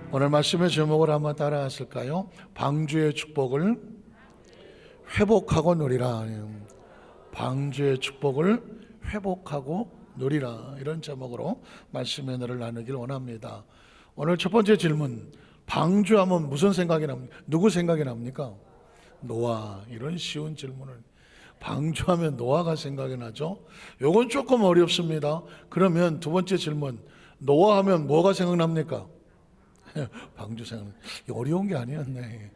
오늘 말씀의 제목을 한번 따라 하실까요? 방주의 축복을 회복하고 누리라. 방주의 축복을 회복하고 누리라, 이런 제목으로 말씀의 은혜를 나누길 원합니다. 오늘 첫 번째 질문, 방주하면 무슨 생각이 납니까? 누구 생각이 납니까? 노아. 이런 쉬운 질문을, 방주하면 노아가 생각이 나죠? 요건 조금 어렵습니다. 그러면 두 번째 질문, 노아하면 뭐가 생각납니까? 방주 생각. 어려운 게 아니었네.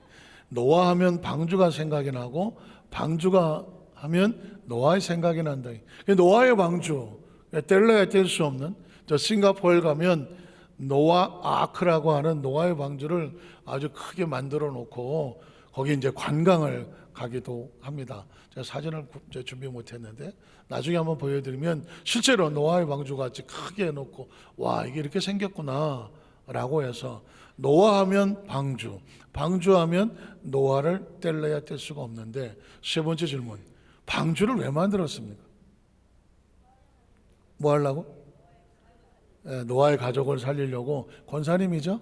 노아하면 방주가 생각이 나고, 방주가 하면 노아의 생각이 난다. 노아의 방주, 뗄래야 뗄 수 없는, 저 싱가포르 가면 노아 아크라고 하는 노아의 방주를 아주 크게 만들어 놓고 거기 이제 관광을 가기도 합니다. 제가 사진을 준비 못했는데 나중에 한번 보여드리면 실제로 노아의 방주 같이 크게 해놓고, 와, 이게 이렇게 생겼구나 라고 해서, 노아하면 방주, 방주하면 노아를 뗄래야 뗄 수가 없는데, 세 번째 질문, 방주를 왜 만들었습니까? 뭐 하려고? 노아의 가족을 살리려고. 권사님이죠?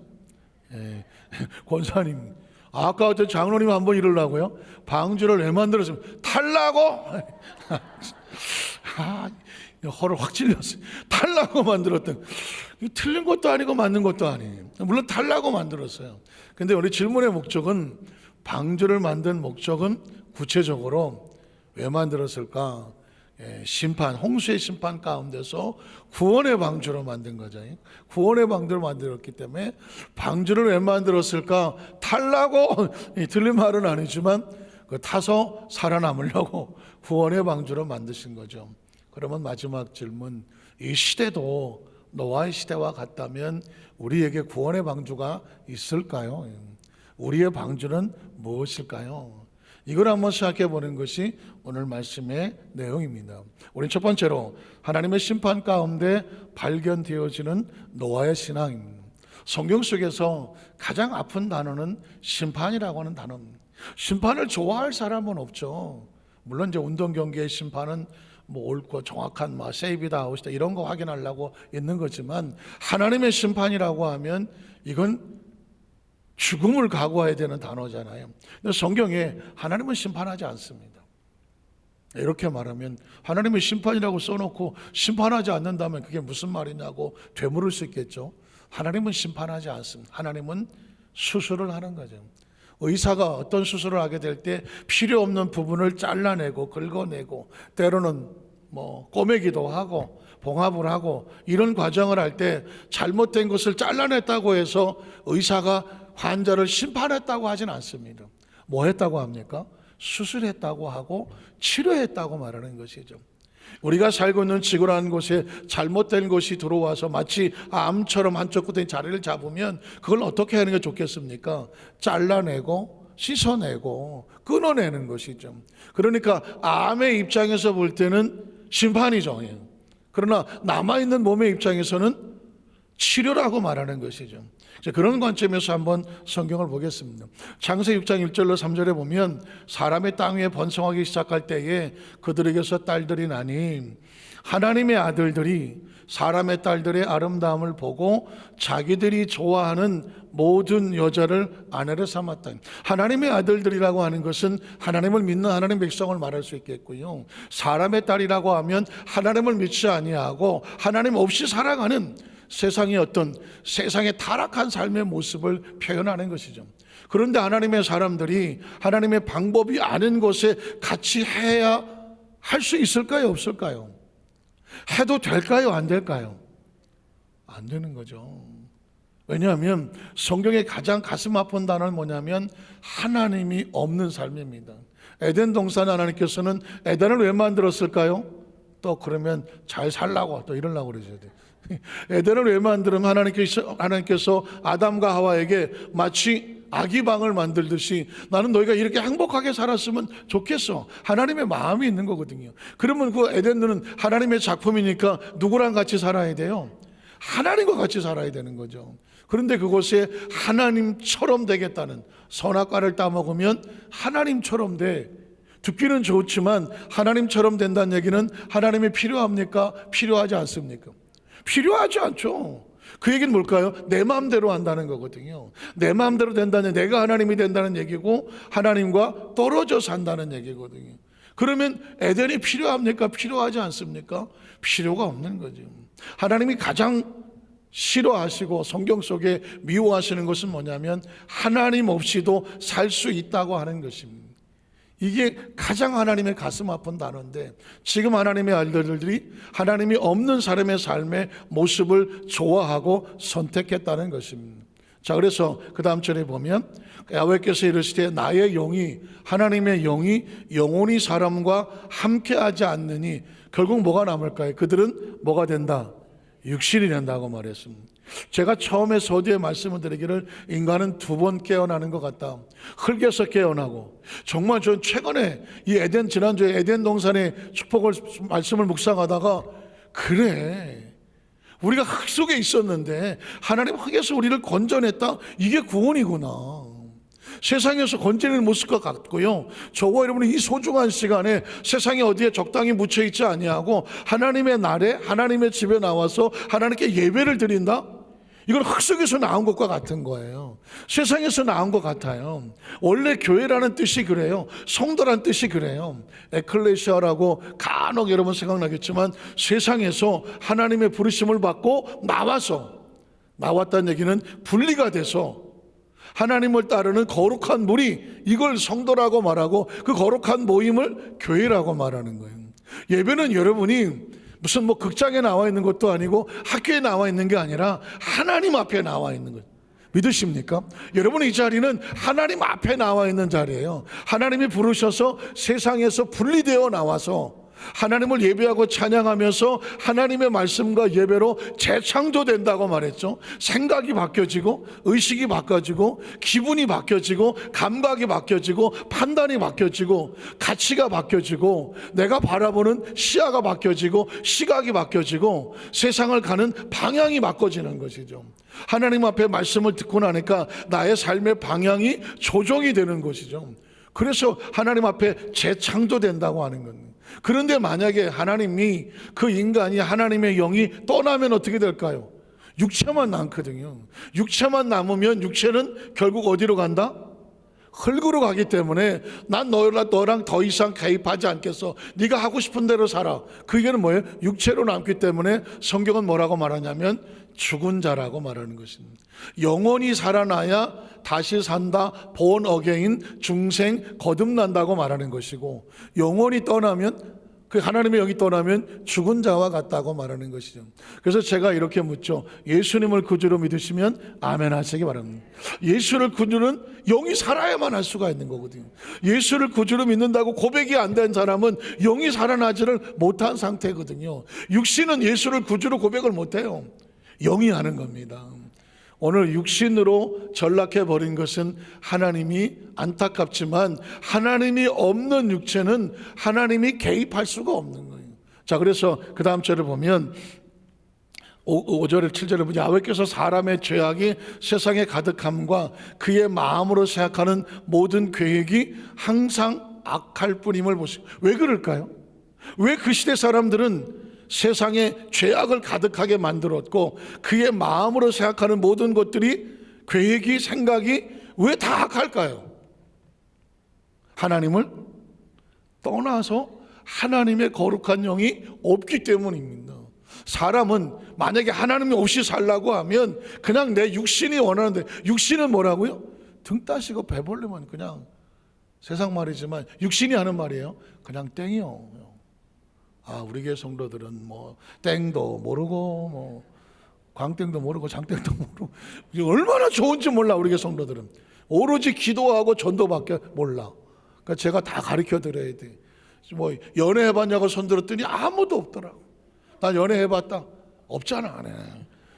권사님. 아까 저 장로님 한번 이러려고요. 방주를 왜 만들었습니까? 탈라고? 허를 확 찔렸어요. 탈라고 만들었던, 틀린 것도 아니고 맞는 것도 아니에요. 물론 탈라고 만들었어요. 근데 우리 질문의 목적은, 방주를 만든 목적은 구체적으로 왜 만들었을까? 심판, 홍수의 심판 가운데서 구원의 방주로 만든 거죠. 구원의 방주를 만들었기 때문에 방주를 왜 만들었을까? 탈라고, 틀린 말은 아니지만 타서 살아남으려고 구원의 방주로 만드신 거죠. 그러면 마지막 질문, 이 시대도 노아의 시대와 같다면 우리에게 구원의 방주가 있을까요? 우리의 방주는 무엇일까요? 이걸 한번 생각해 보는 것이 오늘 말씀의 내용입니다. 우린 첫 번째로 하나님의 심판 가운데 발견되어지는 노아의 신앙입니다. 성경 속에서 가장 아픈 단어는 심판이라고 하는 단어입니다. 심판을 좋아할 사람은 없죠. 물론 이제 운동 경기의 심판은 뭐 옳고 정확한 세이비다 아웃이다 이런 거 확인하려고 있는 거지만, 하나님의 심판이라고 하면 이건 죽음을 각오해야 되는 단어잖아요. 근데 성경에 하나님은 심판하지 않습니다. 이렇게 말하면, 하나님의 심판이라고 써놓고 심판하지 않는다면 그게 무슨 말이냐고 되물을 수 있겠죠. 하나님은 심판하지 않습니다. 하나님은 수술을 하는 거죠. 의사가 어떤 수술을 하게 될 때 필요 없는 부분을 잘라내고 긁어내고, 때로는 꼬매기도 하고 봉합을 하고, 이런 과정을 할 때 잘못된 것을 잘라냈다고 해서 의사가 환자를 심판했다고 하진 않습니다. 뭐 했다고 합니까? 수술했다고 하고 치료했다고 말하는 것이죠. 우리가 살고 있는 지구라는 곳에 잘못된 것이 들어와서 마치 암처럼 한쪽 끝에 자리를 잡으면 그걸 어떻게 하는 게 좋겠습니까? 잘라내고 씻어내고 끊어내는 것이죠. 그러니까 암의 입장에서 볼 때는 심판이죠. 그러나 남아있는 몸의 입장에서는 치료라고 말하는 것이죠. 그런 관점에서 한번 성경을 보겠습니다. 창세기 6장 1절로 3절에 보면, 사람의 땅 위에 번성하기 시작할 때에 그들에게서 딸들이 나니 하나님의 아들들이 사람의 딸들의 아름다움을 보고 자기들이 좋아하는 모든 여자를 아내로 삼았다. 하나님의 아들들이라고 하는 것은 하나님을 믿는 하나님 백성을 말할 수 있겠고요, 사람의 딸이라고 하면 하나님을 믿지 아니하고 하나님 없이 살아가는 세상의 어떤 세상의 타락한 삶의 모습을 표현하는 것이죠. 그런데 하나님의 사람들이 하나님의 방법이 아닌 곳에 같이 해야 할 수 있을까요? 없을까요? 해도 될까요? 안 될까요? 안 되는 거죠. 왜냐하면 성경의 가장 가슴 아픈 단어는 뭐냐면 하나님이 없는 삶입니다. 에덴 동산 하나님께서는 에덴을 왜 만들었을까요? 또 그러면 잘 살라고 또 이러려고 그러셔야 돼요. 에덴을 왜 만들면 하나님께서 아담과 하와에게 마치 아기방을 만들듯이 나는 너희가 이렇게 행복하게 살았으면 좋겠어, 하나님의 마음이 있는 거거든요. 그러면 그 에덴은 하나님의 작품이니까 누구랑 같이 살아야 돼요? 하나님과 같이 살아야 되는 거죠. 그런데 그곳에 하나님처럼 되겠다는, 선악과를 따먹으면 하나님처럼 돼. 듣기는 좋지만 하나님처럼 된다는 얘기는 하나님이 필요합니까? 필요하지 않습니까? 필요하지 않죠. 그 얘기는 뭘까요? 내 마음대로 한다는 거거든요. 내 마음대로 된다는, 내가 하나님이 된다는 얘기고 하나님과 떨어져 산다는 얘기거든요. 그러면 에덴이 필요합니까? 필요하지 않습니까? 필요가 없는 거죠. 하나님이 가장 싫어하시고 성경 속에 미워하시는 것은 뭐냐면 하나님 없이도 살 수 있다고 하는 것입니다. 이게 가장 하나님의 가슴 아픈 단어인데, 지금 하나님의 아들들이 하나님이 없는 사람의 삶의 모습을 좋아하고 선택했다는 것입니다. 자, 그래서 그 다음 절에 보면 야훼께서 이르시되 나의 영이, 하나님의 영이 영원히 사람과 함께하지 않느니 결국 뭐가 남을까요? 그들은 뭐가 된다? 육신이 된다고 말했습니다. 제가 처음에 서두에 말씀을 드리기를 인간은 2번 깨어나는 것 같다. 흙에서 깨어나고, 정말 전 최근에 이 에덴, 지난주에 에덴 동산의 축복을 말씀을 묵상하다가, 그래, 우리가 흙 속에 있었는데 하나님 흙에서 우리를 건져냈다. 이게 구원이구나. 세상에서 건져내는 모습과 같고요. 저와 여러분이 이 소중한 시간에 세상에 어디에 적당히 묻혀있지 아니하고 하나님의 날에 하나님의 집에 나와서 하나님께 예배를 드린다? 이건 흙 속에서 나온 것과 같은 거예요. 세상에서 나온 것 같아요. 원래 교회라는 뜻이 그래요. 성도란 뜻이 그래요. 에클레시아라고 간혹 여러분 생각나겠지만 세상에서 하나님의 부르심을 받고 나왔다는 얘기는 분리가 돼서 하나님을 따르는 거룩한 무리, 이걸 성도라고 말하고 그 거룩한 모임을 교회라고 말하는 거예요. 예배는 여러분이 무슨 극장에 나와 있는 것도 아니고 학교에 나와 있는 게 아니라 하나님 앞에 나와 있는 거예요. 믿으십니까? 여러분, 이 자리는 하나님 앞에 나와 있는 자리예요. 하나님이 부르셔서 세상에서 분리되어 나와서 하나님을 예배하고 찬양하면서 하나님의 말씀과 예배로 재창조된다고 말했죠. 생각이 바뀌어지고, 의식이 바뀌어지고, 기분이 바뀌어지고, 감각이 바뀌어지고, 판단이 바뀌어지고, 가치가 바뀌어지고, 내가 바라보는 시야가 바뀌어지고, 시각이 바뀌어지고, 세상을 가는 방향이 바꿔지는 것이죠. 하나님 앞에 말씀을 듣고 나니까 나의 삶의 방향이 조정이 되는 것이죠. 그래서 하나님 앞에 재창조된다고 하는 겁니다. 그런데 만약에 하나님이, 그 인간이, 하나님의 영이 떠나면 어떻게 될까요? 육체만 남거든요. 육체만 남으면 육체는 결국 어디로 간다? 흙으로 가기 때문에 난 너랑 더 이상 개입하지 않겠어. 네가 하고 싶은 대로 살아. 그 얘기는 뭐예요? 육체로 남기 때문에 성경은 뭐라고 말하냐면 죽은 자라고 말하는 것입니다. 영원히 살아나야 다시 산다, born again, 중생, 거듭난다고 말하는 것이고, 영원히 떠나면, 그 하나님의 영이 떠나면 죽은 자와 같다고 말하는 것이죠. 그래서 제가 이렇게 묻죠. 예수님을 구주로 믿으시면 아멘 하시기 바랍니다. 예수를 구주는 영이 살아야만 할 수가 있는 거거든요. 예수를 구주로 믿는다고 고백이 안 된 사람은 영이 살아나지를 못한 상태거든요. 육신은 예수를 구주로 고백을 못해요. 영이 하는 겁니다. 오늘 육신으로 전락해버린 것은 하나님이, 안타깝지만 하나님이 없는 육체는 하나님이 개입할 수가 없는 거예요. 자, 그래서 그 다음 절을 보면 5절에 7절에 보면 야훼께서 사람의 죄악이 세상에 가득함과 그의 마음으로 생각하는 모든 계획이 항상 악할 뿐임을 보시고. 왜 그럴까요? 왜 그 시대 사람들은 세상에 죄악을 가득하게 만들었고 그의 마음으로 생각하는 모든 것들이, 계획이, 생각이 왜 다 악할까요? 하나님을 떠나서 하나님의 거룩한 영이 없기 때문입니다. 사람은 만약에 하나님이 없이 살라고 하면 그냥 내 육신이 원하는데, 육신은 뭐라고요? 등 따시고 배벌리면 그냥, 세상 말이지만 육신이 하는 말이에요. 그냥 땡이요. 우리 교회 성도들은 땡도 모르고 광땡도 모르고 장땡도 모르고 얼마나 좋은지 몰라. 우리 교회 성도들은 오로지 기도하고 전도밖에 몰라. 그러니까 제가 다 가르쳐 드려야 돼. 연애해봤냐고 손들었더니 아무도 없더라고. 난 연애해봤다. 없잖아, 안 해.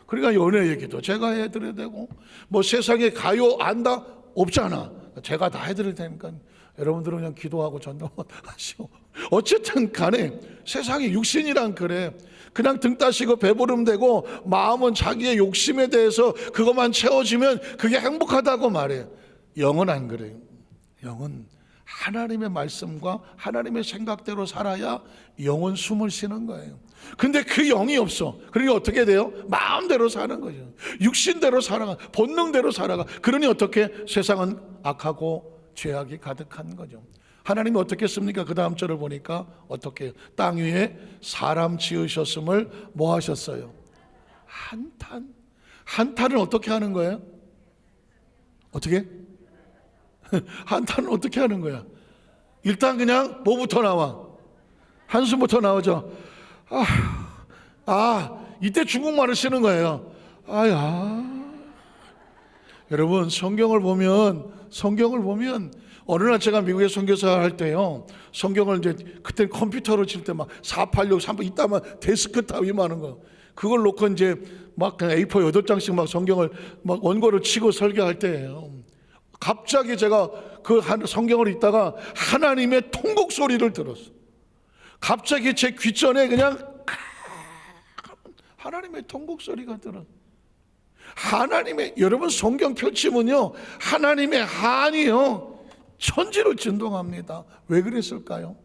그러니까 연애 얘기도 제가 해드려야 되고, 세상에 가요 안다? 없잖아. 제가 다 해드릴 테니까 여러분들은 그냥 기도하고 전도하시고. 어쨌든 간에 세상에 육신이란 그래. 그냥 등 따시고 배부르면 되고, 마음은 자기의 욕심에 대해서 그것만 채워지면 그게 행복하다고 말해. 영은 안 그래요. 영은 하나님의 말씀과 하나님의 생각대로 살아야 영은 숨을 쉬는 거예요. 근데 그 영이 없어. 그러니 어떻게 돼요? 마음대로 사는 거죠. 육신대로 살아가, 본능대로 살아가. 그러니 어떻게? 세상은 악하고 죄악이 가득한 거죠. 하나님이 어떻게 했습니까? 그 다음 절을 보니까 어떻게? 땅 위에 사람 지으셨음을 뭐 하셨어요? 한탄. 한탄은 어떻게 하는 거예요? 어떻게? 한탄은 어떻게 하는 거야? 일단 그냥 뭐부터 나와? 한숨부터 나오죠. 이때 중국말을 쓰는 거예요. 여러분, 성경을 보면 어느 날 제가 미국에 선교사 할 때요, 성경을 이제 그때 컴퓨터로 칠 때 막 486, 38 이따만 데스크탑 이만한 거 그걸 놓고 이제 막 그냥 A4 8장씩 막 성경을 막 원고를 치고 설교할 때예요. 갑자기 제가 그 성경을 읽다가 하나님의 통곡 소리를 들었어. 갑자기 제 귀전에 그냥 하나님의 통곡 소리가 들어. 하나님의, 여러분 성경 펼치면요, 하나님의 한이요 천지를 진동합니다. 왜 그랬을까요?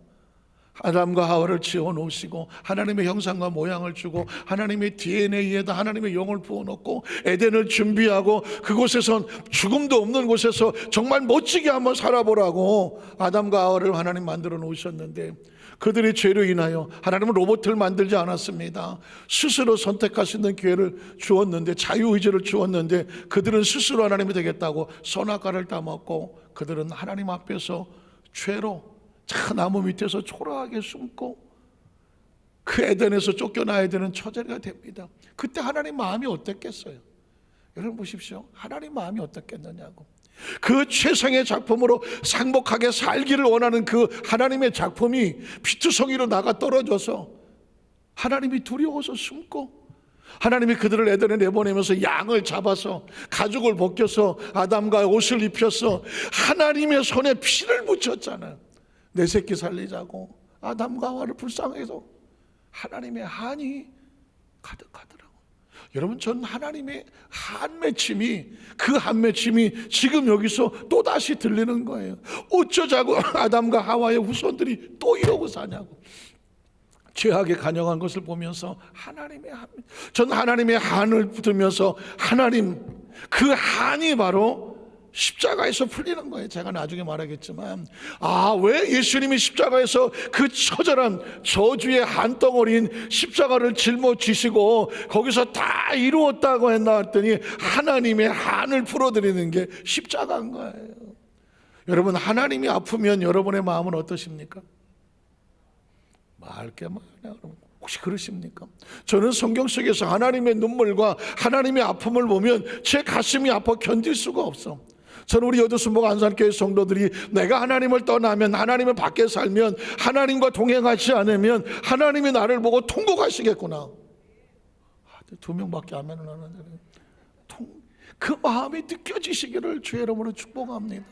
아담과 하와를 지어 놓으시고 하나님의 형상과 모양을 주고 하나님의 DNA에다 하나님의 영을 부어놓고 에덴을 준비하고 그곳에선 죽음도 없는 곳에서 정말 멋지게 한번 살아보라고 아담과 하와를 하나님 만들어 놓으셨는데, 그들의 죄로 인하여 하나님은 로봇을 만들지 않았습니다. 스스로 선택할 수 있는 기회를 주었는데, 자유의지를 주었는데, 그들은 스스로 하나님이 되겠다고 선악과를 따먹고 그들은 하나님 앞에서 죄로 나무 밑에서 초라하게 숨고 그 에덴에서 쫓겨나야 되는 처제가 됩니다. 그때 하나님 마음이 어땠겠어요? 여러분 보십시오. 하나님 마음이 어떻겠느냐고. 그 최상의 작품으로 상복하게 살기를 원하는 그 하나님의 작품이 피투성이로 나가 떨어져서 하나님이 두려워서 숨고, 하나님이 그들을 에덴에 내보내면서 양을 잡아서 가죽을 벗겨서 아담과 옷을 입혀서 하나님의 손에 피를 묻혔잖아요. 내 새끼 살리자고 아담과 하와를 불쌍해서 하나님의 한이 가득하더라고요. 여러분, 전 하나님의 한 맺힘이, 그 한 맺힘이 지금 여기서 또다시 들리는 거예요. 어쩌자고 아담과 하와의 후손들이 또 이러고 사냐고. 죄악에 간영한 것을 보면서 전 하나님의 한을 붙으면서 하나님, 그 한이 바로 십자가에서 풀리는 거예요. 제가 나중에 말하겠지만, 왜 예수님이 십자가에서 그 처절한 저주의 한 덩어리인 십자가를 짊어지시고 거기서 다 이루었다고 했나 했더니 하나님의 한을 풀어드리는 게 십자가인 거예요. 여러분, 하나님이 아프면 여러분의 마음은 어떠십니까? 맑게 말해요. 여러분, 혹시 그러십니까? 저는 성경 속에서 하나님의 눈물과 하나님의 아픔을 보면 제 가슴이 아파 견딜 수가 없어. 저는 우리 여두순복 안산교회 성도들이 내가 하나님을 떠나면, 하나님을 밖에 살면, 하나님과 동행하지 않으면 하나님이 나를 보고 통곡하시겠구나. 2명밖에 아멘을 안 하는데 그 마음이 느껴지시기를 주의 이름으로 축복합니다.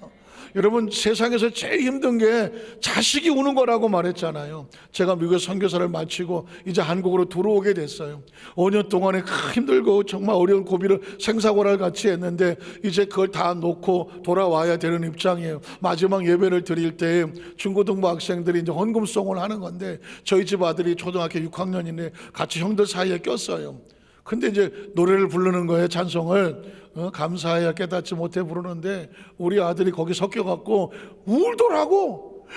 여러분, 세상에서 제일 힘든 게 자식이 우는 거라고 말했잖아요. 제가 미국에 선교사를 마치고 이제 한국으로 들어오게 됐어요. 5년 동안에 힘들고 정말 어려운 고비를 생사고날 같이 했는데 이제 그걸 다 놓고 돌아와야 되는 입장이에요. 마지막 예배를 드릴 때 중고등부 학생들이 이제 헌금송을 하는 건데 저희 집 아들이 초등학교 6학년인데 같이 형들 사이에 꼈어요. 근데 이제 노래를 부르는 거예요. 찬송을 감사해야 깨닫지 못해 부르는데 우리 아들이 거기 섞여갖고 울더라고.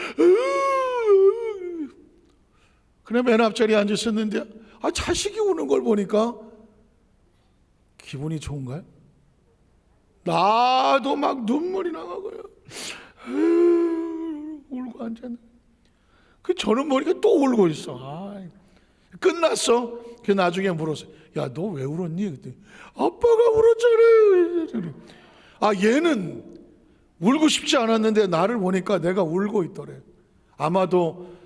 그래 맨 앞자리에 앉았었는데 자식이 우는 걸 보니까 기분이 좋은가요? 나도 막 눈물이 나가고요. 울고 앉았네. 저는 보니까 또 울고 있어. 끝났어. 그 나중에 물었어요. 야, 너 왜 울었니? 그때 아빠가 울었잖아요. 얘는 울고 싶지 않았는데 나를 보니까 내가 울고 있더래. 아마도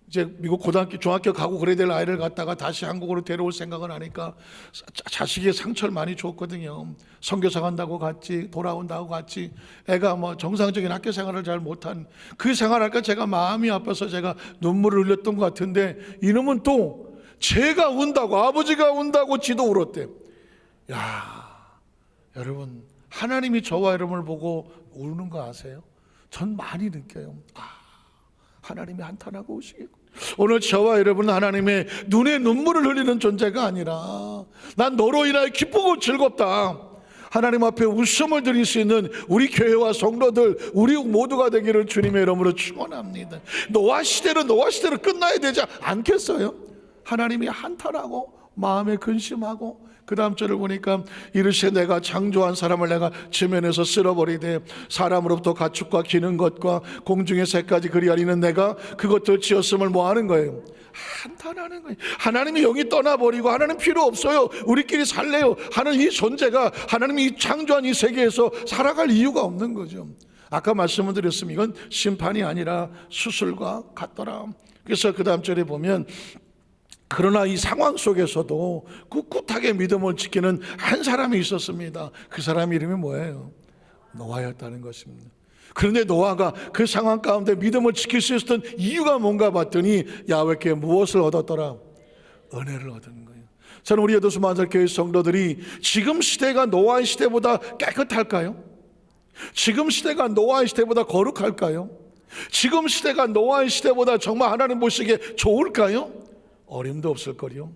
이제 미국 고등학교, 중학교 가고 그래야 될 아이를 갖다가 다시 한국으로 데려올 생각을 하니까 자식의 상처를 많이 줬거든요. 선교사 간다고 갔지, 돌아온다고 갔지. 애가 뭐 정상적인 학교 생활을 잘 못한 그 생활할까 제가 마음이 아파서 제가 눈물을 흘렸던 것 같은데 이놈은 또 제가 운다고, 아버지가 운다고 지도 울었대. 여러분, 하나님이 저와 여러분을 보고 우는 거 아세요? 전 많이 느껴요. 하나님이 한탄하고 오시겠고, 오늘 저와 여러분은 하나님의 눈에 눈물을 흘리는 존재가 아니라 난 너로 인하여 기쁘고 즐겁다, 하나님 앞에 웃음을 드릴 수 있는 우리 교회와 성도들, 우리 모두가 되기를 주님의 이름으로 축원합니다. 노아 시대는 노아 시대로 끝나야 되지 않겠어요? 하나님이 한탄하고 마음에 근심하고 그 다음 절을 보니까 이르시되 내가 창조한 사람을 내가 지면에서 쓸어버리되 사람으로부터 가축과 기는 것과 공중의 새까지 그리하리는 내가 그것들 지었음을 뭐 하는 거예요? 한탄하는 거예요. 하나님이 영이 떠나버리고 하나님 필요 없어요, 우리끼리 살래요 하는 이 존재가 하나님이 이 창조한 이 세계에서 살아갈 이유가 없는 거죠. 아까 말씀을 드렸습니다. 이건 심판이 아니라 수술과 같더라. 그래서 그 다음 절에 보면 그러나 이 상황 속에서도 꿋꿋하게 믿음을 지키는 한 사람이 있었습니다. 그 사람 이름이 뭐예요? 노아였다는 것입니다. 그런데 노아가 그 상황 가운데 믿음을 지킬 수 있었던 이유가 뭔가 봤더니 야훼께 무엇을 얻었더라? 은혜를 얻은 거예요. 저는 우리 여도수 만살교회 성도들이 지금 시대가 노아의 시대보다 깨끗할까요? 지금 시대가 노아의 시대보다 거룩할까요? 지금 시대가 노아의 시대보다 정말 하나님 보시기에 좋을까요? 어림도 없을 거요.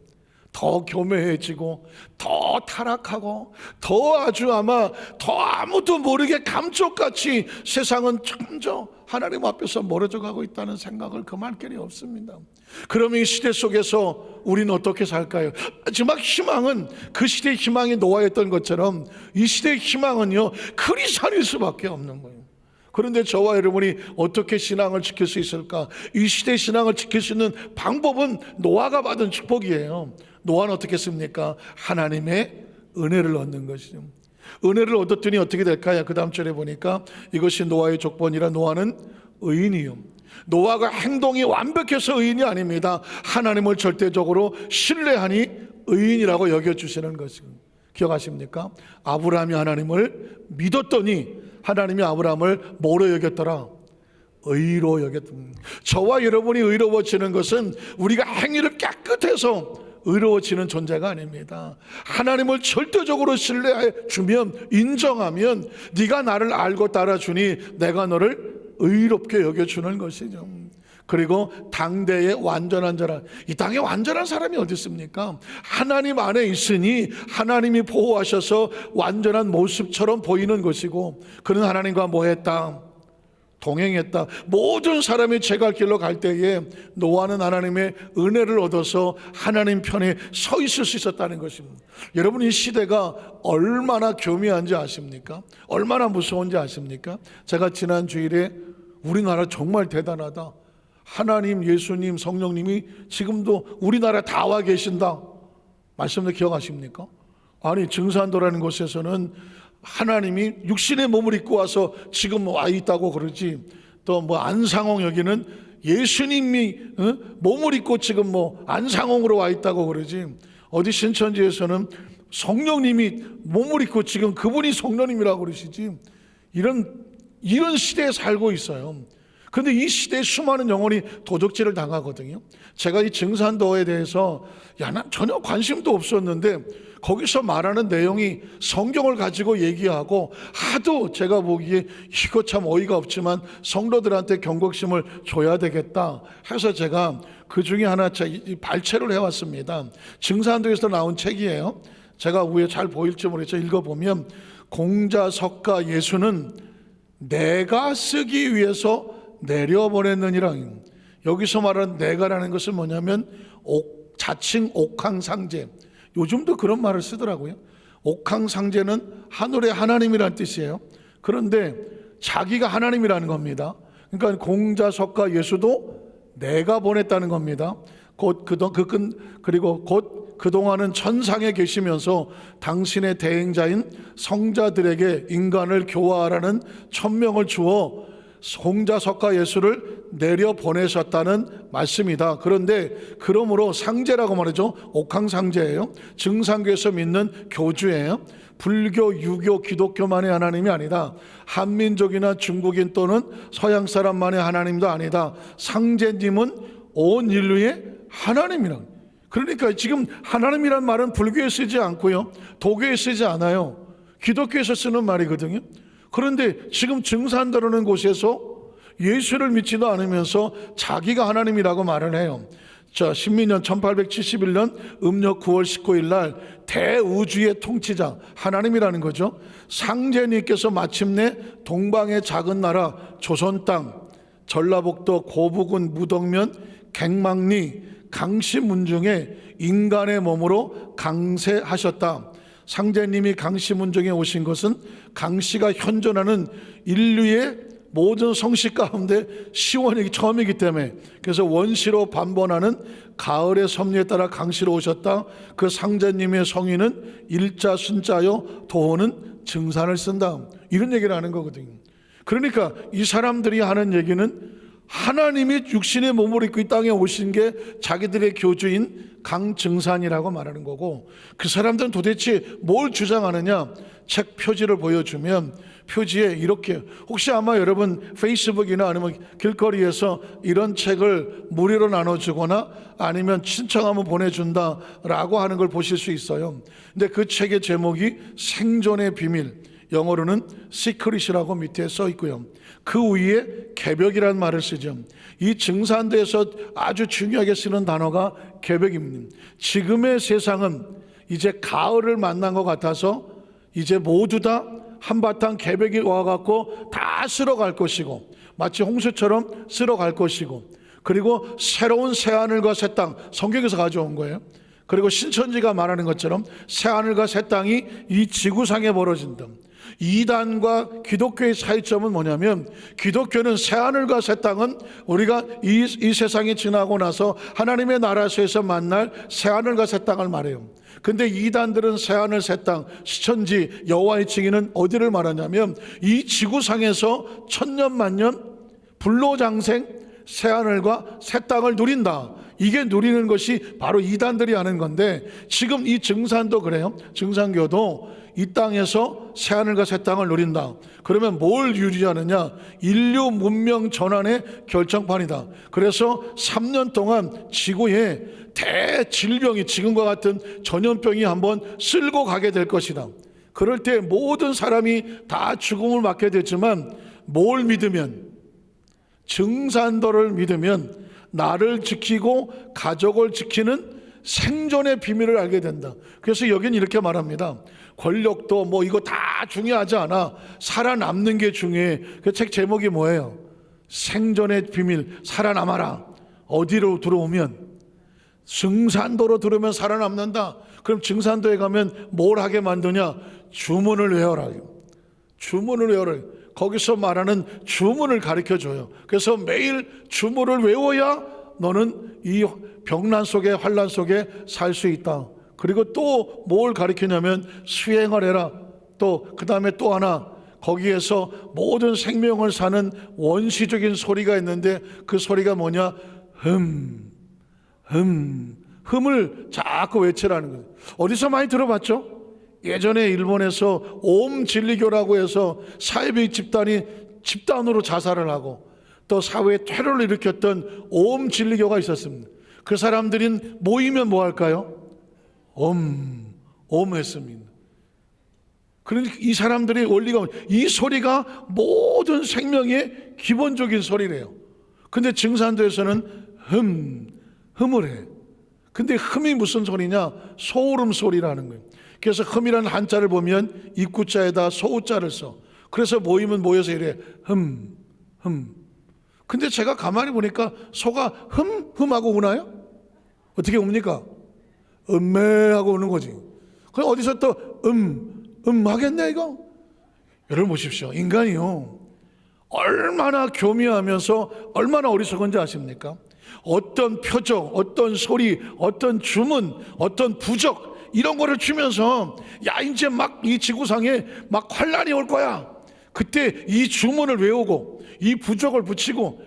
더 교묘해지고 더 타락하고 더 아주 아마 더 아무도 모르게 감쪽같이 세상은 점점 하나님 앞에서 멀어져 가고 있다는 생각을 그만 길이 없습니다. 그러면 이 시대 속에서 우리는 어떻게 살까요? 마지막 희망은 그 시대의 희망이 노아였던 것처럼 이 시대의 희망은요 그리스도일 수밖에 없는 거예요. 그런데 저와 여러분이 어떻게 신앙을 지킬 수 있을까? 이 시대의 신앙을 지킬 수 있는 방법은 노아가 받은 축복이에요. 노아는 어떻게 했습니까? 하나님의 은혜를 얻는 것이죠. 은혜를 얻었더니 어떻게 될까요? 그 다음 절에 보니까 이것이 노아의 족본이라 노아는 의인이요. 노아가 행동이 완벽해서 의인이 아닙니다. 하나님을 절대적으로 신뢰하니 의인이라고 여겨주시는 것이죠. 기억하십니까? 아브라함이 하나님을 믿었더니 하나님이 아브라함을 뭐로 여겼더라? 의로 여겼다. 저와 여러분이 의로워지는 것은 우리가 행위를 깨끗해서 의로워지는 존재가 아닙니다. 하나님을 절대적으로 신뢰해 주면, 인정하면 네가 나를 알고 따라주니 내가 너를 의롭게 여겨주는 것이죠. 그리고 당대의 완전한 자라. 이 땅에 완전한 사람이 어디 있습니까? 하나님 안에 있으니 하나님이 보호하셔서 완전한 모습처럼 보이는 것이고, 그는 하나님과 뭐 했다? 동행했다. 모든 사람이 제갈 길로 갈 때에 노아는 하나님의 은혜를 얻어서 하나님 편에 서 있을 수 있었다는 것입니다. 여러분, 이 시대가 얼마나 교묘한지 아십니까? 얼마나 무서운지 아십니까? 제가 지난 주일에 우리나라 정말 대단하다, 하나님, 예수님, 성령님이 지금도 우리나라에 다 와 계신다 말씀도 기억하십니까? 아니, 증산도라는 곳에서는 하나님이 육신의 몸을 입고 와서 지금 와 있다고 그러지, 또 뭐 안상홍 여기는 예수님이 몸을 입고 지금 뭐 안상홍으로 와 있다고 그러지, 어디 신천지에서는 성령님이 몸을 입고 지금 그분이 성령님이라고 그러시지. 이런 시대에 살고 있어요. 그런데 이 시대에 수많은 영혼이 도적질을 당하거든요. 제가 이 증산도에 대해서 난 전혀 관심도 없었는데 거기서 말하는 내용이 성경을 가지고 얘기하고 하도 제가 보기에 이거 참 어이가 없지만 성도들한테 경각심을 줘야 되겠다 해서 제가 그 중에 하나 발췌를 해왔습니다. 증산도에서 나온 책이에요. 제가 위에 잘 보일지 모르겠죠. 읽어보면 공자석가 예수는 내가 쓰기 위해서 내려보냈느니라. 여기서 말하는 내가라는 것은 뭐냐면 자칭 옥황상제, 요즘도 그런 말을 쓰더라고요. 옥황상제는 하늘의 하나님이라는 뜻이에요. 그런데 자기가 하나님이라는 겁니다. 그러니까 공자석가 예수도 내가 보냈다는 겁니다. 그리고 곧 그동안은 천상에 계시면서 당신의 대행자인 성자들에게 인간을 교화하라는 천명을 주어 공자석가 예수를 내려보내셨다는 말씀이다. 그런데 그러므로 상제라고 말하죠. 옥황상제예요. 증산교에서 믿는 교주예요. 불교, 유교, 기독교만의 하나님이 아니다. 한민족이나 중국인 또는 서양 사람만의 하나님도 아니다. 상제님은 온 인류의 하나님이라. 그러니까 지금 하나님이란 말은 불교에 쓰지 않고요, 도교에 쓰지 않아요. 기독교에서 쓰는 말이거든요. 그런데 지금 증산도라는 곳에서 예수를 믿지도 않으면서 자기가 하나님이라고 말을 해요. 자, 신민년 1871년 음력 9월 19일 날 대우주의 통치자 하나님이라는 거죠. 상제님께서 마침내 동방의 작은 나라 조선 땅 전라북도 고부군 무덕면 갱망리 강시문중에 인간의 몸으로 강세하셨다. 상제님이 강시문중에 오신 것은 강씨가 현존하는 인류의 모든 성씨 가운데 시원이 처음이기 때문에, 그래서 원시로 반번하는 가을의 섭리에 따라 강씨로 오셨다. 그 상제님의 성의는 일자 순자요 도호는 증산을 쓴다, 이런 얘기를 하는 거거든요. 그러니까 이 사람들이 하는 얘기는 하나님이 육신의 몸을 입고 이 땅에 오신 게 자기들의 교주인 강증산이라고 말하는 거고, 그 사람들은 도대체 뭘 주장하느냐. 책 표지를 보여주면 표지에 이렇게, 혹시 아마 여러분 페이스북이나 아니면 길거리에서 이런 책을 무료로 나눠주거나 아니면 신청하면 보내준다라고 하는 걸 보실 수 있어요. 근데 그 책의 제목이 생존의 비밀, 영어로는 시크릿이라고 밑에 써 있고요. 그 위에 개벽이라는 말을 쓰죠. 이 증산도에서 아주 중요하게 쓰는 단어가 개벽입니다. 지금의 세상은 이제 가을을 만난 것 같아서 이제 모두 다 한바탕 개벽이 와갖고 다 쓸어갈 것이고, 마치 홍수처럼 쓸어갈 것이고, 그리고 새로운 새하늘과 새 땅, 성경에서 가져온 거예요. 그리고 신천지가 말하는 것처럼 새하늘과 새 땅이 이 지구상에 벌어진다. 이단과 기독교의 차이점은 뭐냐면, 기독교는 새하늘과 새 땅은 우리가 이 세상이 지나고 나서 하나님의 나라에서 만날 새하늘과 새 땅을 말해요. 근데 이단들은 새하늘 새 땅, 신천지, 여호와의 증인은 어디를 말하냐면 이 지구상에서 천년 만년 불로장생 새하늘과 새 땅을 누린다. 이게 누리는 것이 바로 이단들이 하는 건데, 지금 이 증산도 그래요. 증산교도 이 땅에서 새하늘과 새 땅을 누린다. 그러면 뭘 유지하느냐? 인류 문명 전환의 결정판이다. 그래서 3년 동안 지구에 대질병이, 지금과 같은 전염병이 한번 쓸고 가게 될 것이다. 그럴 때 모든 사람이 다 죽음을 맞게 되지만, 뭘 믿으면, 증산도를 믿으면 나를 지키고 가족을 지키는 생존의 비밀을 알게 된다. 그래서 여기는 이렇게 말합니다. 권력도 뭐 이거 다 중요하지 않아. 살아남는 게 중요해. 그 책 제목이 뭐예요? 생존의 비밀, 살아남아라. 어디로 들어오면? 증산도로 들어오면 살아남는다. 그럼 증산도에 가면 뭘 하게 만드냐? 주문을 외워라. 주문을 외워라. 거기서 말하는 주문을 가르쳐줘요. 그래서 매일 주문을 외워야 너는 이 병난 속에, 환난 속에 살 수 있다. 그리고 또 뭘 가르치냐면 수행을 해라. 또 그 다음에 또 하나, 거기에서 모든 생명을 사는 원시적인 소리가 있는데 그 소리가 뭐냐? 흠을 자꾸 외치라는 거예요. 어디서 많이 들어봤죠? 예전에 일본에서 옴 진리교라고 해서 사이비 집단이 집단으로 자살을 하고 또 사회에 테러를 일으켰던 옴 진리교가 있었습니다. 그 사람들은 모이면 뭐 할까요? 옴 했습니다. 그러니까 이 사람들의 원리가, 이 소리가 모든 생명의 기본적인 소리래요. 근데 증산도에서는 흠을 해. 근데 흠이 무슨 소리냐? 소울음 소리라는 거예요. 그래서 흠이라는 한자를 보면 입구자에다 소우자를 써. 그래서 모이면 모여서 이래 흠. 근데 제가 가만히 보니까 소가 흠하고 우나요? 어떻게 웁니까? 음매하고 우는 거지. 그럼 어디서 또 하겠네 이거? 여러분 보십시오. 인간이요, 얼마나 교묘하면서 얼마나 어리석은지 아십니까? 어떤 표정, 어떤 소리, 어떤 주문, 어떤 부적, 이런 거를 주면서 야 이제 막 이 지구상에 막 환란이 올 거야. 그때 이 주문을 외우고 이 부적을 붙이고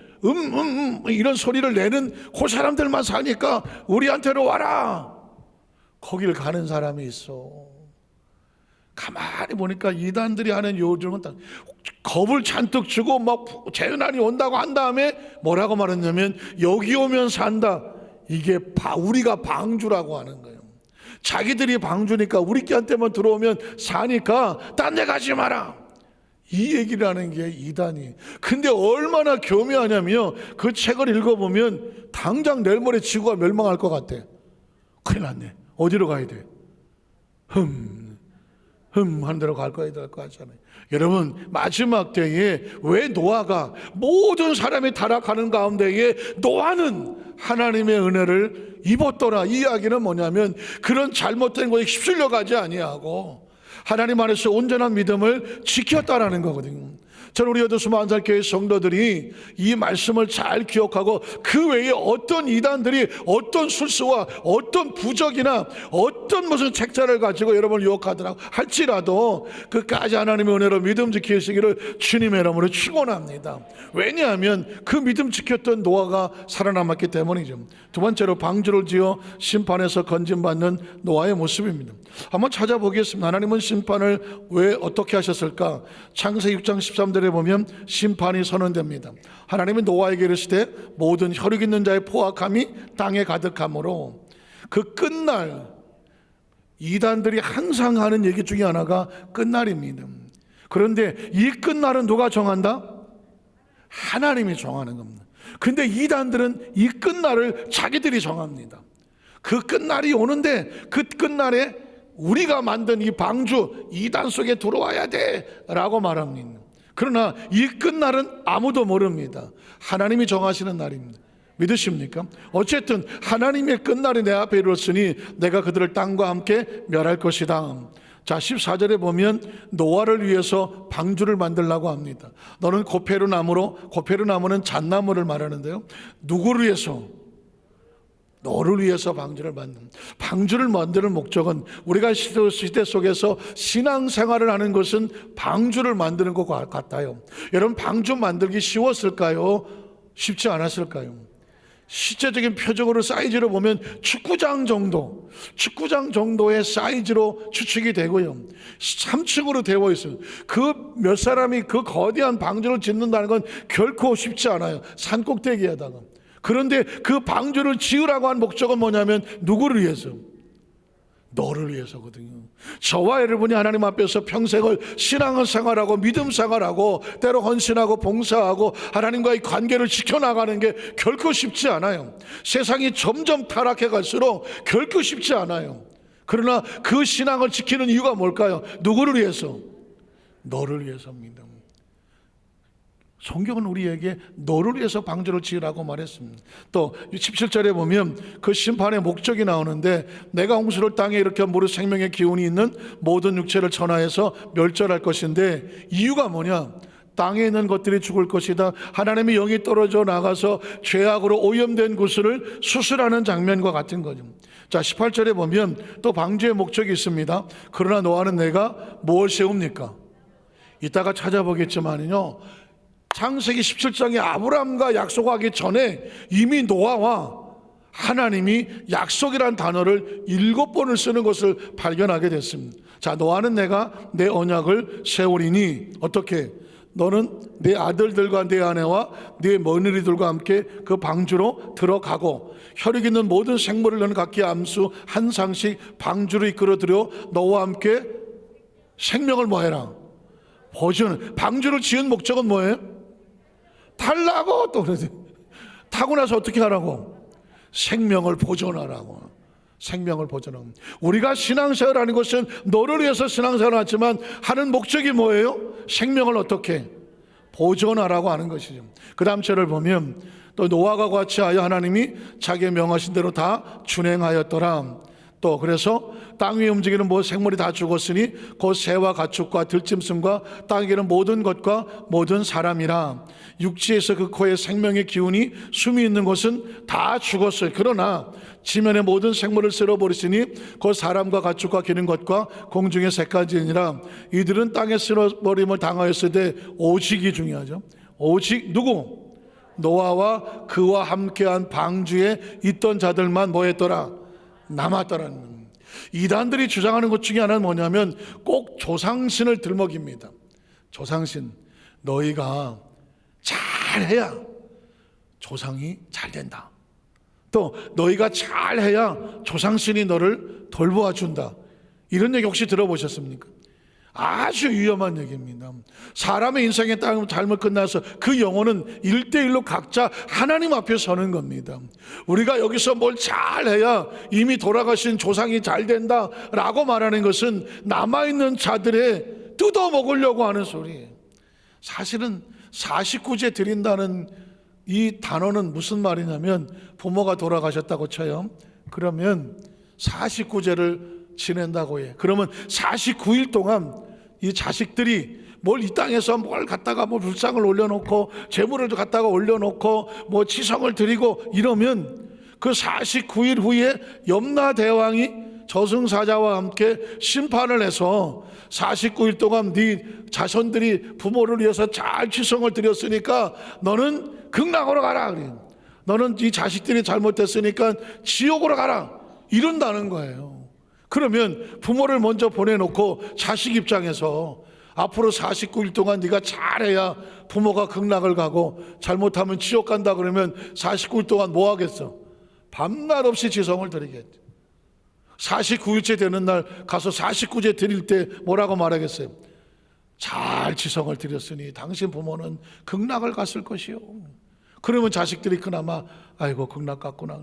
이런 소리를 내는 그 사람들만 사니까 우리한테로 와라. 거기를 가는 사람이 있어. 가만히 보니까 이단들이 하는 요즘은 딱 겁을 잔뜩 주고 막 재난이 온다고 한 다음에 뭐라고 말했냐면 여기 오면 산다. 이게 우리가 방주라고 하는 거예요. 자기들이 방주니까 우리끼한테만 들어오면 사니까 딴 데 가지 마라. 이 얘기를 하는 게 이단이. 근데 얼마나 교묘하냐면요, 그 책을 읽어보면 당장 내일 모레 지구가 멸망할 것 같아. 큰일 났네. 어디로 가야 돼? 하는 대로 갈 거야, 될 거 같잖아요. 여러분, 마지막 때에 왜 노아가 모든 사람이 타락하는 가운데에 노아는 하나님의 은혜를 입었더라, 이 이야기는 뭐냐면 그런 잘못된 것에 휩쓸려 가지 아니하고 하나님 안에서 온전한 믿음을 지켰다라는 거거든요. 저는 우리 여도수 만살교회 성도들이 이 말씀을 잘 기억하고 그 외에 어떤 이단들이 어떤 술수와 어떤 부적이나 어떤 무슨 책자를 가지고 여러분을 유혹하더라고 할지라도 끝까지 하나님의 은혜로 믿음 지키시기를 주님의 이름으로 축원합니다. 왜냐하면 그 믿음 지켰던 노아가 살아남았기 때문이죠. 두 번째로 방주를 지어 심판에서 건진받는 노아의 모습입니다. 한번 찾아보겠습니다. 하나님은 심판을 왜 어떻게 하셨을까? 창세기 6장 13절에 보면 심판이 선언됩니다. 하나님은 노아에게 이르시되 모든 혈육 있는 자의 포악함이 땅에 가득하므로, 그 끝날, 이단들이 항상 하는 얘기 중에 하나가 끝날입니다. 그런데 이 끝날은 누가 정한다? 하나님이 정하는 겁니다. 근데 이단들은 이 끝날을 자기들이 정합니다. 그 끝날이 오는데 그 끝날에 우리가 만든 이 방주 이단 속에 들어와야 돼 라고 말합니다. 그러나 이 끝날은 아무도 모릅니다. 하나님이 정하시는 날입니다. 믿으십니까? 어쨌든 하나님의 끝날이 내 앞에 이르렀으니 내가 그들을 땅과 함께 멸할 것이다. 자, 14절에 보면 노아를 위해서 방주를 만들라고 합니다. 너는 고페르 나무로, 고페르 나무는 잣나무를 말하는데요, 누구를 위해서? 너를 위해서 방주를 만드는 목적은, 우리가 시대 속에서 신앙생활을 하는 것은 방주를 만드는 것 같아요. 여러분, 방주 만들기 쉬웠을까요? 쉽지 않았을까요? 실제적인 표적으로 사이즈로 보면 축구장 정도의 사이즈로 추측이 되고요, 3층으로 되어 있어요. 그 몇 사람이 그 거대한 방주를 짓는다는 건 결코 쉽지 않아요. 산 꼭대기에다가. 그런데 그 방주를 지으라고 한 목적은 뭐냐면 누구를 위해서? 너를 위해서거든요. 저와 여러분이 하나님 앞에서 평생을 신앙을 생활하고 믿음 생활하고 때로 헌신하고 봉사하고 하나님과의 관계를 지켜나가는 게 결코 쉽지 않아요. 세상이 점점 타락해 갈수록 결코 쉽지 않아요. 그러나 그 신앙을 지키는 이유가 뭘까요? 누구를 위해서? 너를 위해서입니다. 성경은 우리에게 너를 위해서 방주를 지으라고 말했습니다. 또 17절에 보면 그 심판의 목적이 나오는데, 내가 홍수를 땅에 일으켜 무릇 생명의 기운이 있는 모든 육체를 천하에서 멸절할 것인데, 이유가 뭐냐? 땅에 있는 것들이 죽을 것이다. 하나님의 영이 떨어져 나가서 죄악으로 오염된 구슬을 수술하는 장면과 같은 거죠. 자, 18절에 보면 또 방주의 목적이 있습니다. 그러나 노아는 내가 뭘 세웁니까? 이따가 찾아보겠지만요, 창세기 17장에 아브라함과 약속하기 전에 이미 노아와 하나님이 약속이란 단어를 7번을 쓰는 것을 발견하게 됐습니다. 자, 노아는 내가 내 언약을 세우리니, 어떻게? 너는 내 아들들과 내 아내와 내 며느리들과 함께 그 방주로 들어가고, 혈육 있는 모든 생물을 너는 각기 암수 한 상씩 방주로 이끌어 들여 너와 함께 생명을 뭐해라? 보존. 방주를 지은 목적은 뭐예요? 탈라고. 또 타고 나서 어떻게 하라고? 생명을 보존하라고. 생명을 보존하고. 우리가 신앙생활하는 것은 너를 위해서 신앙생활을 하지만 하는 목적이 뭐예요? 생명을 어떻게 보존하라고 하는 것이죠. 그 다음 절을 보면 또 노아가 같이 하여 하나님이 자기의 명하신 대로 다 준행하였더라. 또 그래서 땅 위에 움직이는 모든 생물이 다 죽었으니 곧 새와 가축과 들짐승과 땅에 있는 모든 것과 모든 사람이라. 육지에서 그 코에 생명의 기운이 숨이 있는 것은 다 죽었어요. 그러나 지면의 모든 생물을 쓸어버리시니 곧 사람과 가축과 기는 것과 공중의 새까지니라. 이들은 땅에 쓸어버림을 당하였을 때 오직이 중요하죠. 오직 누구? 노아와 그와 함께한 방주에 있던 자들만 뭐 했더라? 남았더라는. 이단들이 주장하는 것 중에 하나는 뭐냐면 꼭 조상신을 들먹입니다. 조상신. 너희가 잘해야 조상이 잘 된다. 또 너희가 잘해야 조상신이 너를 돌보아 준다. 이런 얘기 혹시 들어보셨습니까? 아주 위험한 얘기입니다. 사람의 인생에 따르면 잘못 끝나서 그 영혼은 1대1로 각자 하나님 앞에 서는 겁니다. 우리가 여기서 뭘 잘해야 이미 돌아가신 조상이 잘 된다라고 말하는 것은 남아있는 자들의 뜯어먹으려고 하는 소리예요. 사실은 49제 드린다는 이 단어는 무슨 말이냐면, 부모가 돌아가셨다고 쳐요. 그러면 49제를 지낸다고 해. 그러면 49일 동안 이 자식들이 뭘 이 땅에서 뭘 갖다가 뭐 불상을 올려놓고 재물을 갖다가 올려놓고 뭐 치성을 드리고 이러면 그 49일 후에 염라대왕이 저승사자와 함께 심판을 해서 49일 동안 네 자손들이 부모를 위해서 잘 치성을 드렸으니까 너는 극락으로 가라. 너는 네 자식들이 잘못됐으니까 지옥으로 가라. 이런다는 거예요. 그러면 부모를 먼저 보내놓고 자식 입장에서 앞으로 49일 동안 네가 잘해야 부모가 극락을 가고 잘못하면 지옥 간다 그러면 49일 동안 뭐 하겠어? 밤낮 없이 지성을 드리겠죠. 49일째 되는 날 가서 49제 드릴 때 뭐라고 말하겠어요? 잘 지성을 드렸으니 당신 부모는 극락을 갔을 것이요. 그러면 자식들이 그나마 아이고 극락 갔구나.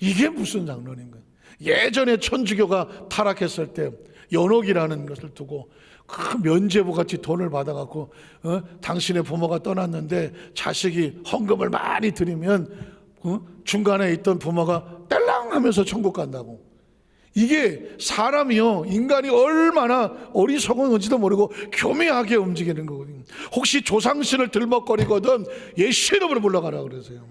이게 무슨 장난인 거예요? 예전에 천주교가 타락했을 때 연옥이라는 것을 두고 그 면죄부 같이 돈을 받아갖고 당신의 부모가 떠났는데 자식이 헌금을 많이 드리면 중간에 있던 부모가 딸랑 하면서 천국 간다고. 이게 사람이요, 인간이 얼마나 어리석은지도 모르고 교묘하게 움직이는 거거든요. 혹시 조상신을 들먹거리거든 예수 이름으로 물러가라 그러세요.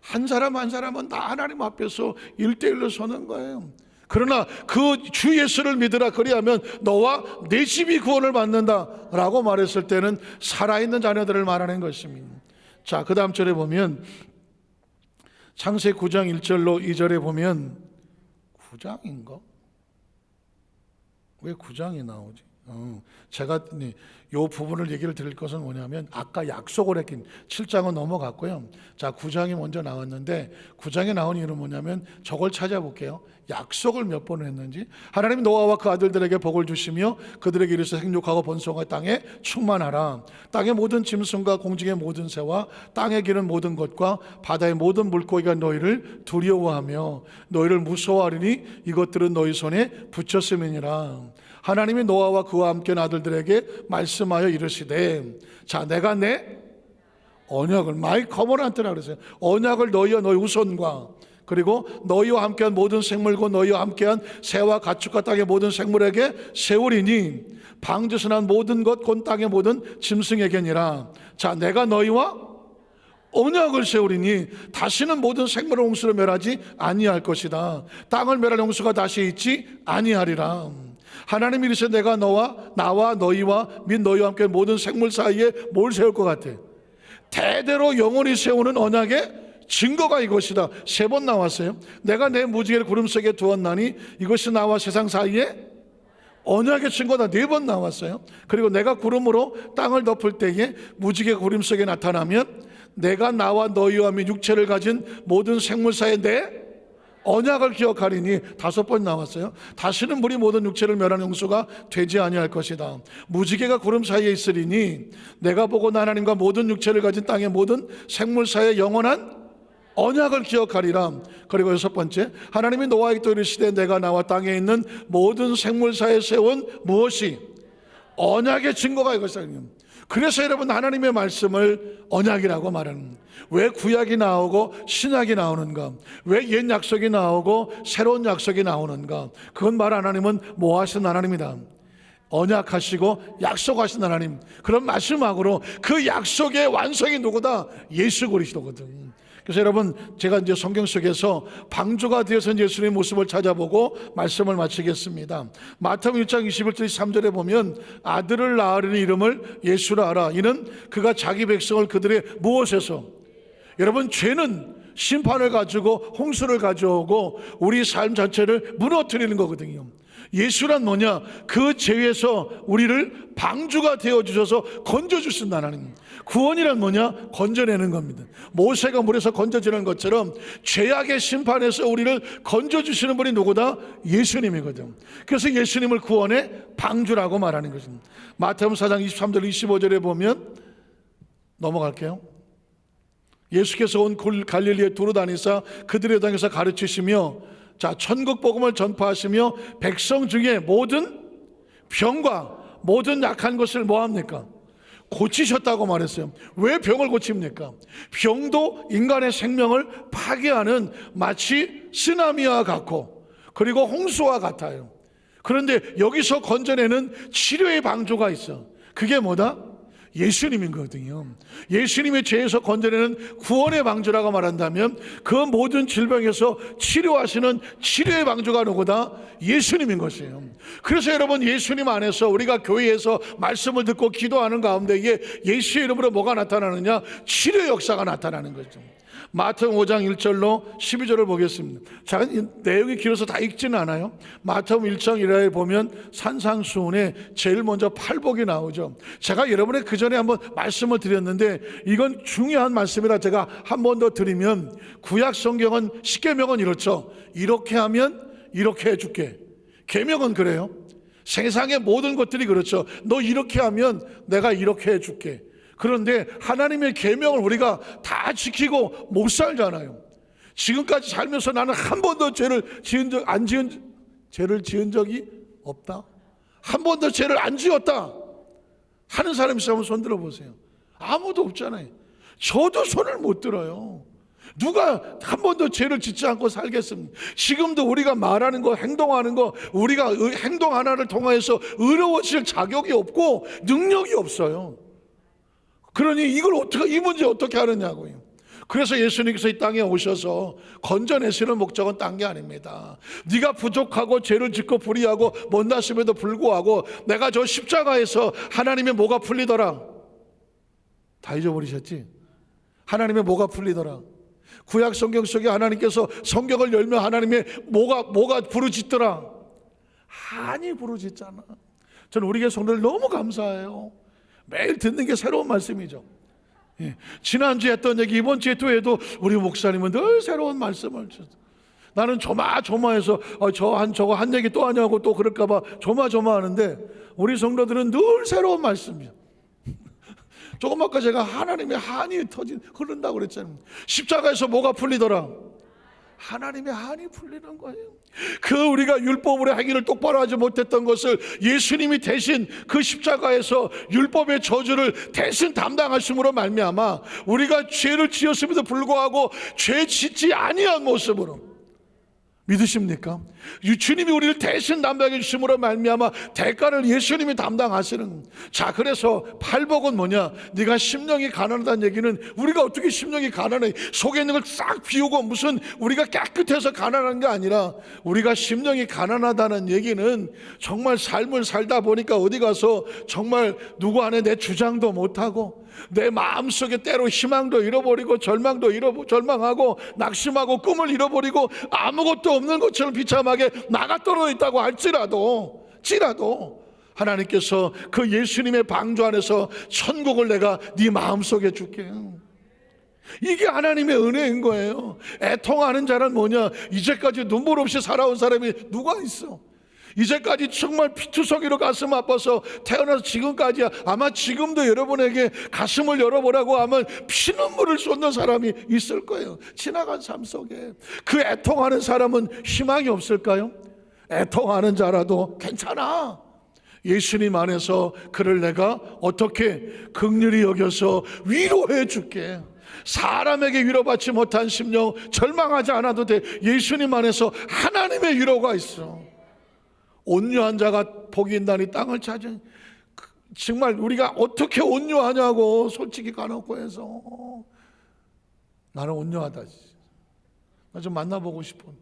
한 사람 한 사람은 다 하나님 앞에서 1대1로 서는 거예요. 그러나 그 주 예수를 믿으라 그리하면 너와 내 집이 구원을 받는다 라고 말했을 때는 살아있는 자녀들을 말하는 것입니다. 자, 그 다음 절에 보면 창세기 9장 1절로 2절에 보면 9장인가? 왜 9장이 나오지? 제가 이 부분을 얘기를 드릴 것은 뭐냐면, 아까 약속을 했긴 7장은 넘어갔고요. 자, 9장이 먼저 나왔는데 9장에 나온 이유는 뭐냐면, 저걸 찾아볼게요. 약속을 몇 번 했는지. 하나님이 노아와 그 아들들에게 복을 주시며 그들에게 이르셔 생육하고 번성하여 땅에 충만하라. 땅의 모든 짐승과 공중의 모든 새와 땅에 기는 모든 것과 바다의 모든 물고기가 너희를 두려워하며 너희를 무서워하리니 이것들은 너희 손에 붙였음이니라. 하나님이 노아와 그와 함께 아들들에게 말씀하여 이르시되, 자, 내가 내 언약을, 마이 커버넌트라 그랬어요. 언약을 너희와 너희 후손과 그리고 너희와 함께한 모든 생물과 너희와 함께한 새와 가축과 땅의 모든 생물에게 세우리니 방주에서 난 모든 것 곧 땅의 모든 짐승에게니라. 자, 내가 너희와 언약을 세우리니 다시는 모든 생물을 홍수로 멸하지 아니할 것이다. 땅을 멸할 홍수가 다시 있지 아니하리라. 하나님이 이르시되 내가 나와 너희와 및 너희와 함께 모든 생물 사이에 뭘 세울 것 같아? 대대로 영원히 세우는 언약의 증거가 이것이다. 3번 나왔어요. 내가 내 무지개를 구름 속에 두었나니 이것이 나와 세상 사이에 언약의 증거다. 4번 나왔어요. 그리고 내가 구름으로 땅을 덮을 때에 무지개 구름 속에 나타나면 내가 나와 너희와 및 육체를 가진 모든 생물 사이에 내 언약을 기억하리니 5번 나왔어요. 다시는 물이 모든 육체를 멸하는 홍수가 되지 아니할 것이다. 무지개가 구름 사이에 있으리니 내가 보고 나 하나님과 모든 육체를 가진 땅의 모든 생물 사이에 영원한 언약을 기억하리라. 그리고 6번째, 하나님이 노아에게 또 이르시되 내가 나와 땅에 있는 모든 생물 사이에 세운 무엇이 언약의 증거가 이것이다. 그래서 여러분, 하나님의 말씀을 언약이라고 말하는, 왜 구약이 나오고 신약이 나오는가? 왜 옛 약속이 나오고 새로운 약속이 나오는가? 그건 말 하나님은 뭐 하신 하나님이다. 언약하시고 약속하신 하나님. 그런 마지막으로 그 약속의 완성이 누구다? 예수 그리스도거든. 그래서 여러분, 제가 이제 성경 속에서 방주가 되어서 예수님의 모습을 찾아보고 말씀을 마치겠습니다. 마태복음 1장 21절 3절에 보면 아들을 낳으리니 이름을 예수라 하라. 이는 그가 자기 백성을 그들의 무엇에서, 여러분, 죄는 심판을 가지고 홍수를 가져오고 우리 삶 자체를 무너뜨리는 거거든요. 예수란 뭐냐? 그 죄에서 우리를 방주가 되어주셔서 건져주신 하나님. 구원이란 뭐냐? 건져내는 겁니다. 모세가 물에서 건져지는 것처럼 죄악의 심판에서 우리를 건져주시는 분이 누구다? 예수님이거든. 그래서 예수님을 구원의 방주라고 말하는 것입니다. 마태복음 4장 23절 25절에 보면, 넘어갈게요. 예수께서 온 갈릴리에 두루 다니사 그들에 당해서 가르치시며, 자, 천국 복음을 전파하시며 백성 중에 모든 병과 모든 약한 것을 뭐합니까? 고치셨다고 말했어요. 왜 병을 고칩니까? 병도 인간의 생명을 파괴하는 마치 쓰나미와 같고 그리고 홍수와 같아요. 그런데 여기서 건져내는 치료의 방주가 있어. 그게 뭐다? 예수님인 거거든요. 예수님의 죄에서 건져내는 구원의 방주라고 말한다면 그 모든 질병에서 치료하시는 치료의 방주가 누구다? 예수님인 것이에요. 그래서 여러분, 예수님 안에서 우리가 교회에서 말씀을 듣고 기도하는 가운데 이게 예수의 이름으로 뭐가 나타나느냐? 치료 역사가 나타나는 거죠. 마태복음 5장 1절로 12절을 보겠습니다. 자, 내용이 길어서 다 읽지는 않아요. 마태복음 1장 1절에 보면 산상수훈에 제일 먼저 팔복이 나오죠. 제가 여러분의 그 전에 한번 말씀을 드렸는데 이건 중요한 말씀이라 제가 한 번 더 드리면, 구약 성경은 십계명은 이렇죠. 이렇게 하면 이렇게 해줄게. 계명은 그래요. 세상의 모든 것들이 그렇죠. 너 이렇게 하면 내가 이렇게 해줄게. 그런데 하나님의 계명을 우리가 다 지키고 못 살잖아요. 지금까지 살면서 나는 한 번도 죄를 지은 적이 없다. 한 번도 죄를 안 지었다 하는 사람 있으면 손 들어보세요. 아무도 없잖아요. 저도 손을 못 들어요. 누가 한 번도 죄를 짓지 않고 살겠습니까? 지금도 우리가 말하는 거, 행동하는 거, 우리가 행동 하나를 통해서 의로워질 자격이 없고 능력이 없어요. 그러니 이걸 이 문제 어떻게 하느냐고요. 그래서 예수님께서 이 땅에 오셔서 건져내시는 목적은 딴 게 아닙니다. 네가 부족하고 죄를 짓고 불의하고 못났음에도 불구하고 내가 저 십자가에서 하나님의 뭐가 풀리더라? 다 잊어버리셨지? 하나님의 뭐가 풀리더라? 구약 성경 속에 하나님께서 성경을 열면 하나님의 뭐가 부르짖더라? 한이 부르짖잖아. 저는 우리 교회 성도들 너무 감사해요. 매일 듣는 게 새로운 말씀이죠. 예. 지난주에 했던 얘기 이번 주에 또 해도 우리 목사님은 늘 새로운 말씀을 주죠. 나는 조마조마해서 저거 한 얘기 또 하냐고 또 그럴까봐 조마조마하는데 우리 성도들은 늘 새로운 말씀이죠. 조금 아까 제가 하나님의 한이 흐른다고 그랬잖아요. 십자가에서 뭐가 풀리더라? 하나님의 한이 풀리는 거예요. 그 우리가 율법으로 행위를 똑바로 하지 못했던 것을 예수님이 대신 그 십자가에서 율법의 저주를 대신 담당하심으로 말미암아 우리가 죄를 지었음에도 불구하고 죄 짓지 아니한 모습으로, 믿으십니까? 주님이 우리를 대신 담당해 주심으로 말미암아 대가를 예수님이 담당하시는. 자, 그래서 팔복은 뭐냐? 네가 심령이 가난하다는 얘기는 우리가 어떻게 심령이 가난해? 속에 있는 걸 싹 비우고 무슨 우리가 깨끗해서 가난한 게 아니라 우리가 심령이 가난하다는 얘기는 정말 삶을 살다 보니까 어디 가서 정말 누구 안에 내 주장도 못하고 내 마음속에 때로 희망도 잃어버리고 절망하고 낙심하고 꿈을 잃어버리고 아무것도 없는 것처럼 비참하게 나가 떨어져 있다고 할지라도 하나님께서 그 예수님의 방주 안에서 천국을 내가 네 마음속에 줄게. 이게 하나님의 은혜인 거예요. 애통하는 자는 뭐냐? 이제까지 눈물 없이 살아온 사람이 누가 있어? 이제까지 정말 피투성이로 가슴 아파서 태어나서 지금까지야. 아마 지금도 여러분에게 가슴을 열어보라고 하면 피눈물을 쏟는 사람이 있을 거예요. 지나간 삶 속에. 그 애통하는 사람은 희망이 없을까요? 애통하는 자라도 괜찮아. 예수님 안에서 그를 내가 어떻게 긍휼히 여겨서 위로해 줄게. 사람에게 위로받지 못한 심령 절망하지 않아도 돼. 예수님 안에서 하나님의 위로가 있어. 온유한 자가 복이 있나니 땅을 찾은. 정말 우리가 어떻게 온유하냐고 솔직히 가놓고 해서 나는 온유하다. 나 좀 만나보고 싶어.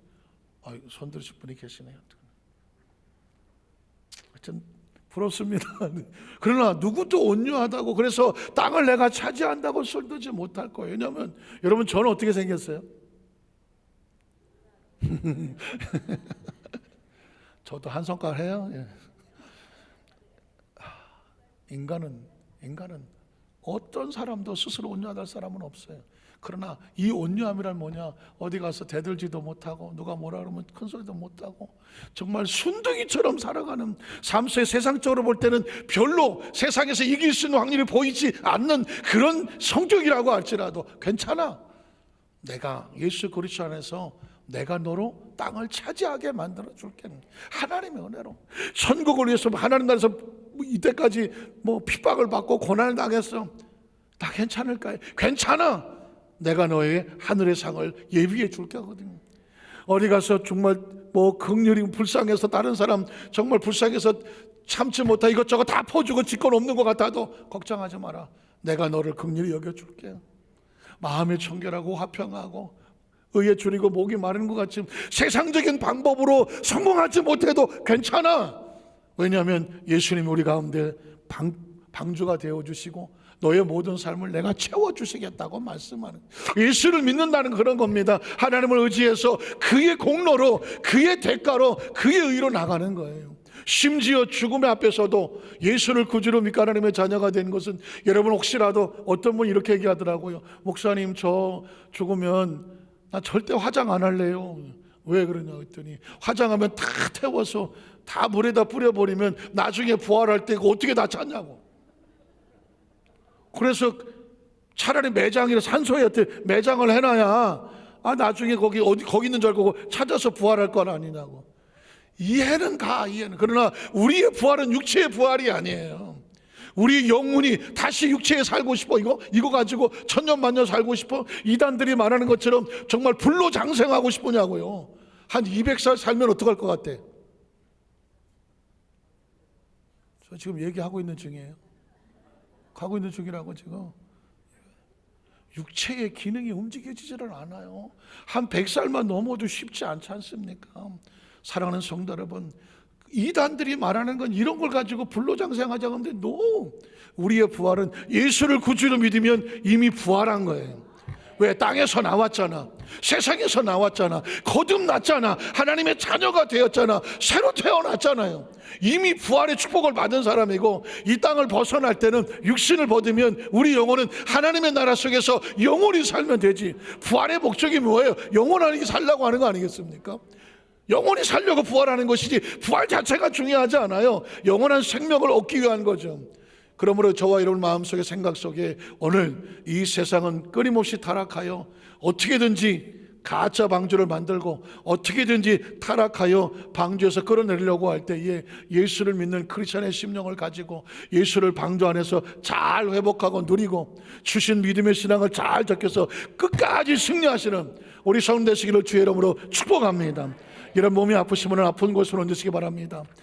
손 들으실 분이 계시네요. 하여튼 부럽습니다. 그러나 누구도 온유하다고 그래서 땅을 내가 차지한다고 설득지 못할 거예요. 왜냐하면 여러분 저는 어떻게 생겼어요? 저도 한 손가락 해요. 예. 인간은 어떤 사람도 스스로 온유하다 할 사람은 없어요. 그러나 이 온유함이란 뭐냐? 어디 가서 대들지도 못하고 누가 뭐라 그러면 큰 소리도 못하고 정말 순둥이처럼 살아가는 삶 속에 세상적으로 볼 때는 별로 세상에서 이길 수 있는 확률이 보이지 않는 그런 성격이라고 할지라도 괜찮아. 내가 예수 그리스도 안에서 내가 너로 땅을 차지하게 만들어 줄게. 하나님의 은혜로 천국을 위해서 하나님 나라에서 이때까지 핍박을 받고 고난을 당했어. 다 괜찮을까요? 괜찮아. 내가 너의 하늘의 상을 예비해 줄 거거든요. 어디 가서 정말 긍휼히 불쌍해서 다른 사람 정말 불쌍해서 참지 못하 이것저것 다 퍼주고 직권 없는 것 같아도 걱정하지 마라. 내가 너를 긍휼히 여겨줄게. 마음이 청결하고 화평하고 의에 줄이고 목이 마른 것 같이 세상적인 방법으로 성공하지 못해도 괜찮아. 왜냐하면 예수님이 우리 가운데 방주가 되어주시고 너의 모든 삶을 내가 채워주시겠다고 말씀하는, 예수를 믿는다는 그런 겁니다. 하나님을 의지해서 그의 공로로, 그의 대가로, 그의 의로 나가는 거예요. 심지어 죽음의 앞에서도 예수를 구주로 믿고 하나님의 자녀가 된 것은, 여러분 혹시라도 어떤 분이 이렇게 얘기하더라고요. 목사님, 저 죽으면 나 절대 화장 안 할래요. 왜 그러냐 했더니, 화장하면 다 태워서 다 물에다 뿌려버리면 나중에 부활할 때 이거 어떻게 다 찾냐고. 그래서 차라리 매장이라 산소에 매장을 해놔야 나중에 거기 있는 줄 알고 찾아서 부활할 건 아니냐고. 이해는 가, 이해는. 그러나 우리의 부활은 육체의 부활이 아니에요. 우리 영혼이 다시 육체에 살고 싶어. 이거 가지고 천년 만년 살고 싶어. 이단들이 말하는 것처럼 정말 불로 장생하고 싶으냐고요. 한 200살 살면 어떡할 것 같아? 저 지금 얘기하고 있는 중이에요. 가고 있는 중이라고. 지금 육체의 기능이 움직여지지를 않아요. 한 100살만 넘어도 쉽지 않지 않습니까? 사랑하는 성도 여러분, 이단들이 말하는 건 이런 걸 가지고 불로장생하자고 하는데, 노! 우리의 부활은 예수를 구주로 믿으면 이미 부활한 거예요. 왜? 땅에서 나왔잖아. 세상에서 나왔잖아. 거듭났잖아. 하나님의 자녀가 되었잖아. 새로 태어났잖아요. 이미 부활의 축복을 받은 사람이고, 이 땅을 벗어날 때는, 육신을 벗으면 우리 영혼은 하나님의 나라 속에서 영원히 살면 되지. 부활의 목적이 뭐예요? 영원하게 살려고 하는 거 아니겠습니까? 영원히 살려고 부활하는 것이지 부활 자체가 중요하지 않아요. 영원한 생명을 얻기 위한 거죠. 그러므로 저와 여러분 마음속에, 생각 속에, 오늘 이 세상은 끊임없이 타락하여 어떻게든지 가짜 방주를 만들고 어떻게든지 타락하여 방주에서 끌어내려고 할 때에, 예수를 믿는 크리스천의 심령을 가지고 예수를 방주 안에서 잘 회복하고 누리고 주신 믿음의 신앙을 잘 적혀서 끝까지 승리하시는 우리 성도 되시기를 주의 이름으로 축복합니다. 이런 몸이 아프시면 아픈 곳으로 옮기시기 바랍니다.